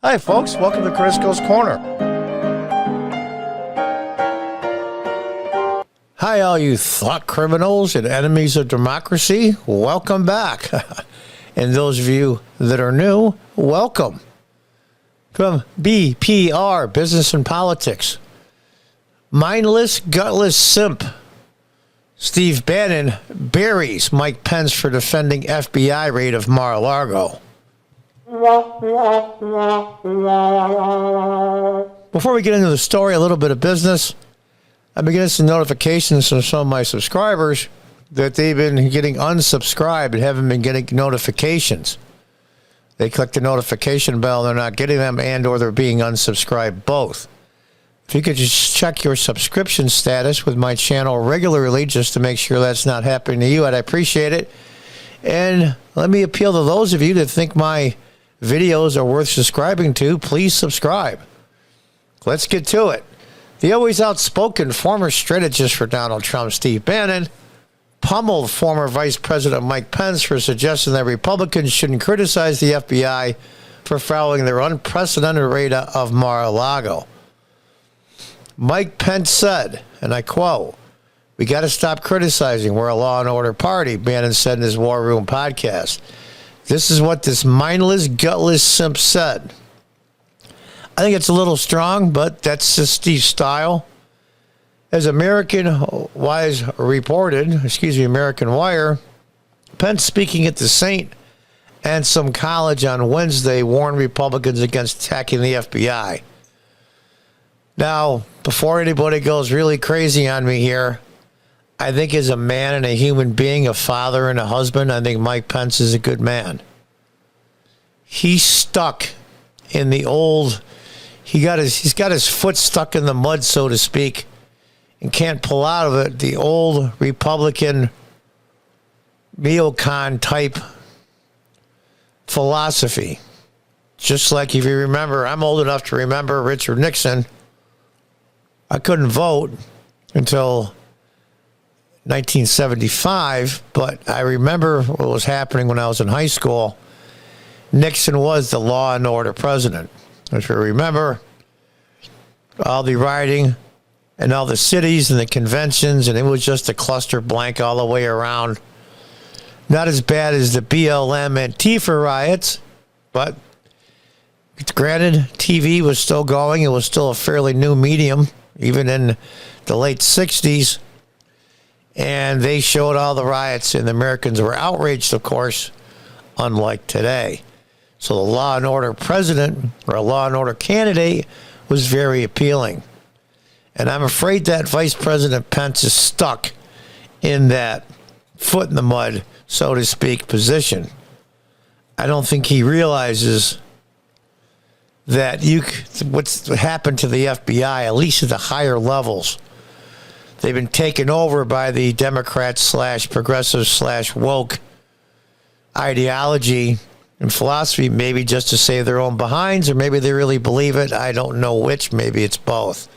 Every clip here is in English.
Hi, folks. Welcome to Crisco's Corner. Hi, all you thought criminals and enemies of democracy. Welcome back. And those of you that are new, welcome. From BPR, Business and Politics. Mindless, gutless simp. Steve Bannon buries Mike Pence for defending FBI raid of Mar-a-Lago. Before we get into the story, a little bit of business. I've been getting some notifications from some of my subscribers that they've been getting unsubscribed and haven't been getting notifications. They click the notification bell, they're not getting them, and or they're being unsubscribed, both. If you could just check your subscription status with my channel regularly just to make sure that's not happening to you, I'd appreciate it. And let me appeal to those of you that think my videos are worth subscribing to. Please subscribe. Let's get to it. The always outspoken former strategist for Donald Trump, Steve Bannon, pummeled former Vice President Mike Pence for suggesting that Republicans shouldn't criticize the FBI for following their unprecedented raid of Mar-a-Lago. Mike Pence said, and I quote, "We got to stop criticizing. We're a law and order party," Bannon said in his War Room podcast. This is what this mindless, gutless simp said. I think it's a little strong, but that's just Steve's style. As American Wire, Pence, speaking at the St. Anselm College on Wednesday, warned Republicans against attacking the FBI. Now, before anybody goes really crazy on me here, I think as a man and a human being, a father and a husband, I think Mike Pence is a good man. He's stuck in the old, he's got his foot stuck in the mud, so to speak, and can't pull out of it. The old Republican neocon type philosophy. Just like if you remember, I'm old enough to remember Richard Nixon. I couldn't vote until 1975, but I remember what was happening when I was in high school. Nixon was the law and order president. If you remember, all the rioting and all the cities and the conventions, and it was just a cluster blank all the way around. Not as bad as the BLM Antifa riots, but granted, TV was still going. It was still a fairly new medium, even in the late 60s. And they showed all the riots, and the Americans were outraged, of course, unlike today. So the law and order president, or a law and order candidate, was very appealing. And I'm afraid that Vice President Pence is stuck in that foot in the mud, so to speak, position. I don't think he realizes that what's happened to the FBI, at least at the higher levels. They've been taken over by the Democrats / progressive / woke ideology and philosophy, maybe just to save their own behinds, or maybe they really believe it. I don't know which. Maybe it's both.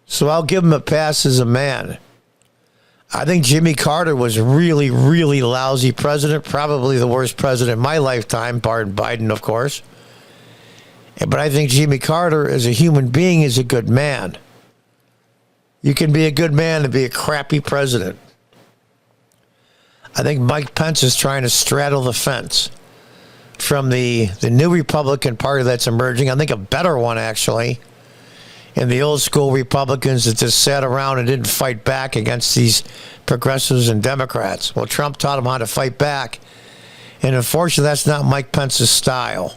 So I'll give him a pass as a man. I think Jimmy Carter was a really, really lousy president, probably the worst president in my lifetime, pardon Biden, of course. But I think Jimmy Carter, as a human being, is a good man. You can be a good man and be a crappy president. I think Mike Pence is trying to straddle the fence from the new Republican Party that's emerging. I think a better one, actually. And the old school Republicans that just sat around and didn't fight back against these progressives and Democrats. Well, Trump taught them how to fight back. And unfortunately, that's not Mike Pence's style.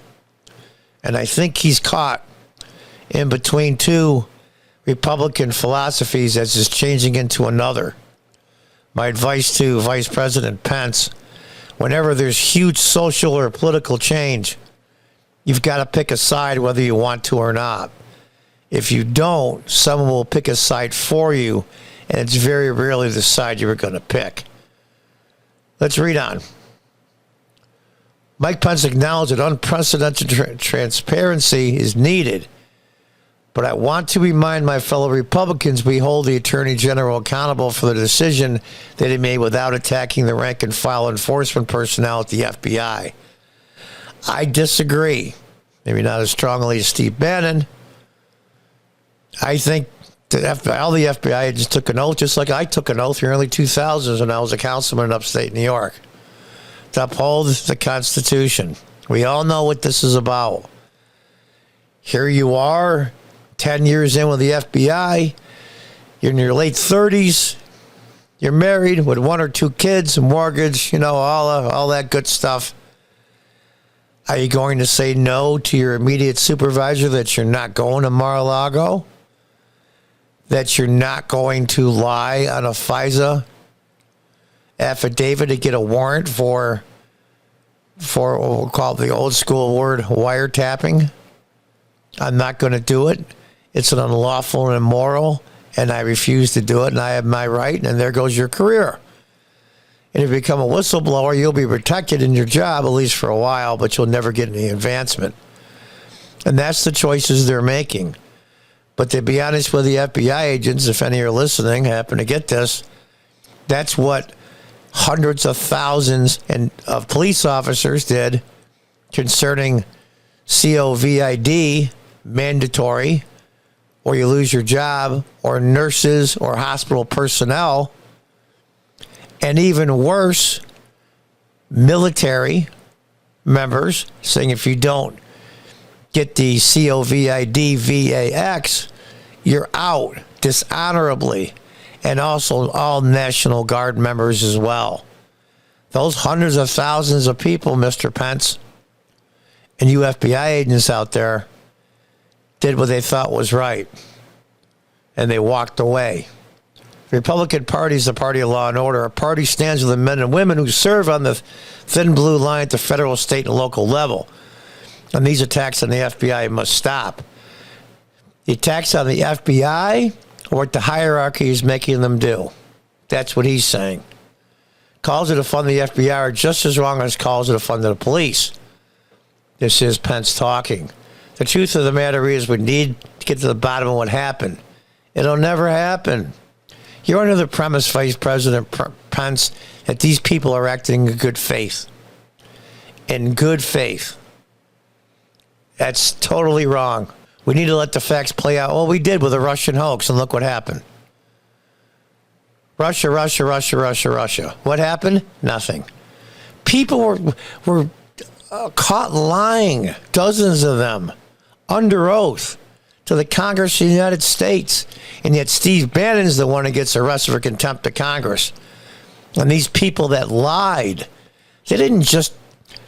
And I think he's caught in between two Republican philosophies as is changing into another. My advice to Vice President Pence, whenever there's huge social or political change, you've got to pick a side whether you want to or not. If you don't, someone will pick a side for you, and it's very rarely the side you were going to pick. Let's read on. Mike Pence acknowledged that unprecedented transparency is needed, but I want to remind my fellow Republicans we hold the Attorney General accountable for the decision that he made without attacking the rank and file enforcement personnel at the FBI. I disagree. maybe not as strongly as Steve Bannon. I think all the FBI agents took an oath, just like I took an oath in the early 2000s when I was a councilman in upstate New York, to uphold the Constitution. We all know what this is about. Here you are, 10 years in with the FBI. You're in your late 30s. You're married with 1 or 2 kids, a mortgage, all that good stuff. Are you going to say no to your immediate supervisor that you're not going to Mar-a-Lago? That you're not going to lie on a FISA affidavit to get a warrant for what we'll call the old school word wiretapping? I'm not going to do it. It's an unlawful and immoral, and I refuse to do it, and I have my right, and there goes your career. And if you become a whistleblower, you'll be protected in your job, at least for a while, but you'll never get any advancement. And that's the choices they're making. But to be honest with the FBI agents, if any are listening, happen to get this, that's what hundreds of thousands of police officers did concerning COVID mandatory, or you lose your job, or nurses or hospital personnel, and even worse, military members saying if you don't get the COVID VAX, you're out dishonorably, and also all National Guard members as well. Those hundreds of thousands of people, Mr. Pence, and you FBI agents out there did what they thought was right, and they walked away. The Republican Party is the party of law and order. Our party stands with the men and women who serve on the thin blue line at the federal, state, and local level. And these attacks on the FBI must stop. The attacks on the FBI are what the hierarchy is making them do. That's what he's saying. Calls to defund the FBI are just as wrong as calls to defund the police. This is Pence talking. The truth of the matter is we need to get to the bottom of what happened. It'll never happen. You're under the premise, Vice President Pence, that these people are acting in good faith. In good faith. That's totally wrong. We need to let the facts play out. Well, we did with the Russian hoax, and look what happened. Russia. What happened? Nothing. People were caught lying, dozens of them, under oath to the Congress of the United States. And yet Steve Bannon is the one who gets arrested for contempt of Congress. And these people that lied, they didn't just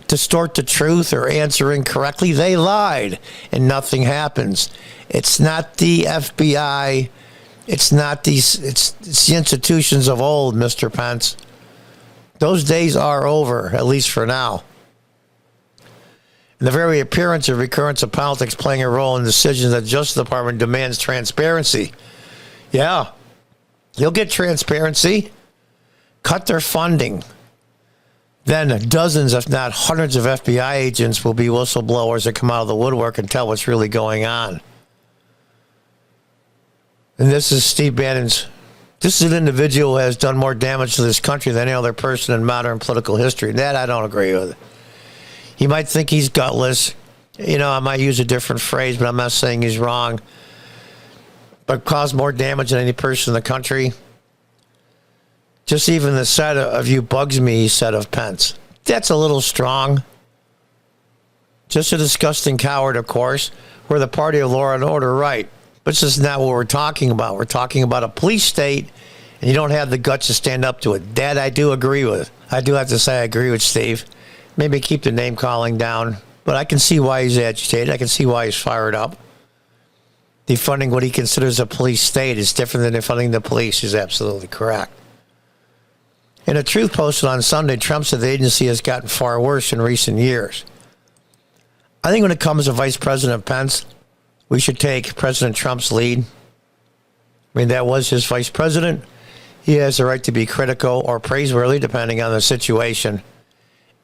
distort the truth or answer incorrectly. They lied, and nothing happens. It's not the FBI. It's not these. It's the institutions of old, Mr. Pence. Those days are over, at least for now. And the very appearance or recurrence of politics playing a role in decisions that the Justice Department demands transparency. Yeah, you'll get transparency. Cut their funding. Then dozens, if not hundreds of FBI agents will be whistleblowers that come out of the woodwork and tell what's really going on. And this is Steve Bannon's. This is an individual who has done more damage to this country than any other person in modern political history. That I don't agree with. You might think he's gutless. I might use a different phrase, but I'm not saying he's wrong. But caused more damage than any person in the country. Just even the sight of you bugs me, he said of Pence. That's a little strong. Just a disgusting coward, of course. We're the party of law and order, right. But this is not what we're talking about. We're talking about a police state, and you don't have the guts to stand up to it. That I do agree with. I do have to say I agree with Steve. Maybe keep the name calling down. But I can see why he's agitated. I can see why he's fired up. Defunding what he considers a police state is different than defunding the police. He's absolutely correct. In a truth posted on Sunday, Trump said the agency has gotten far worse in recent years. I think when it comes to Vice President Pence, we should take President Trump's lead. I mean, that was his vice president. He has the right to be critical or praiseworthy, depending on the situation.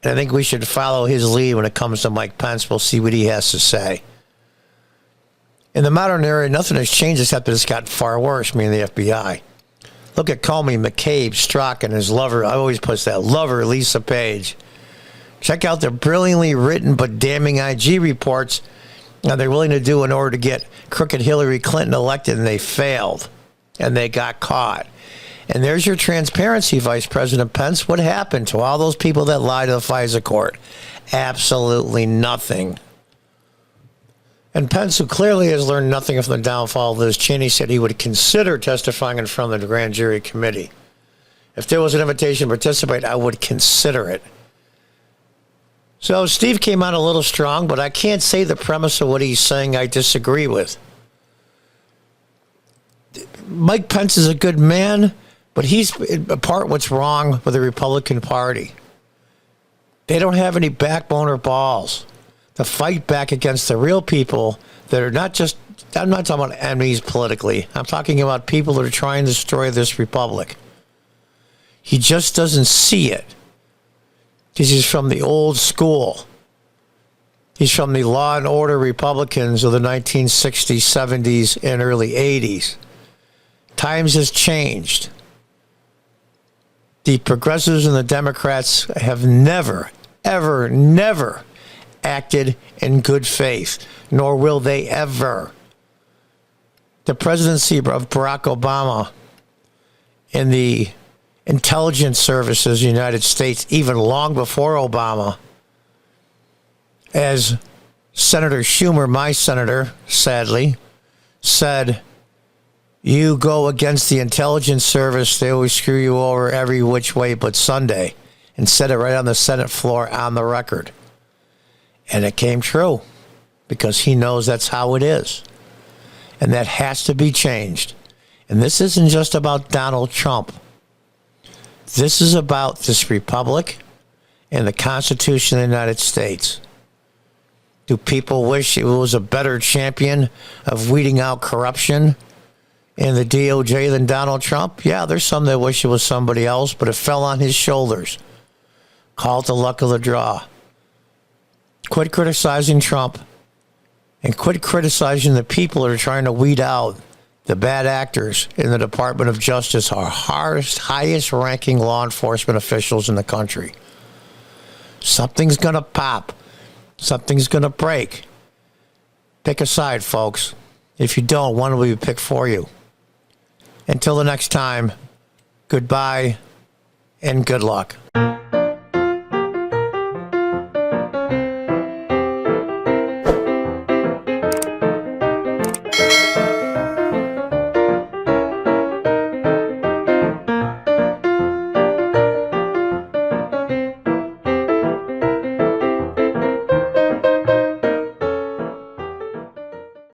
And I think we should follow his lead when it comes to Mike Pence. We'll see what he has to say. In the modern era, nothing has changed except that it's gotten far worse, meaning the FBI. Look at Comey, McCabe, Strzok, and his lover. I always put that lover, Lisa Page. Check out the brilliantly written but damning IG reports and they're willing to do in order to get crooked Hillary Clinton elected, and they failed, and they got caught. And there's your transparency, Vice President Pence. What happened to all those people that lied to the FISA court? Absolutely nothing. And Pence, who clearly has learned nothing from the downfall of Liz Cheney, said he would consider testifying in front of the grand jury committee. If there was an invitation to participate, I would consider it. So Steve came out a little strong, but I can't say the premise of what he's saying I disagree with. Mike Pence is a good man, but he's a part what's wrong with the Republican Party. They don't have any backbone or balls to fight back against the real people that are not just, I'm not talking about enemies politically. I'm talking about people that are trying to destroy this republic. He just doesn't see it. Because he's from the old school. He's from the law and order Republicans of the 1960s, 70s, and early 80s. Times has changed. The progressives and the Democrats have never, ever, never acted in good faith, nor will they ever. The presidency of Barack Obama and the intelligence services of the United States, even long before Obama, as Senator Schumer, my senator, sadly, said, you go against the intelligence service, they always screw you over every which way but Sunday, and said it right on the Senate floor on the record. And it came true, because he knows that's how it is. And that has to be changed. And this isn't just about Donald Trump. This is about this republic and the Constitution of the United States. Do people wish it was a better champion of weeding out corruption in the DOJ than Donald Trump? Yeah, there's some that wish it was somebody else, but it fell on his shoulders. Call it the luck of the draw. Quit criticizing Trump and quit criticizing the people that are trying to weed out the bad actors in the Department of Justice, our highest ranking law enforcement officials in the country. Something's going to pop. Something's going to break. Pick a side, folks. If you don't, one will be picked for you. Until the next time, goodbye and good luck.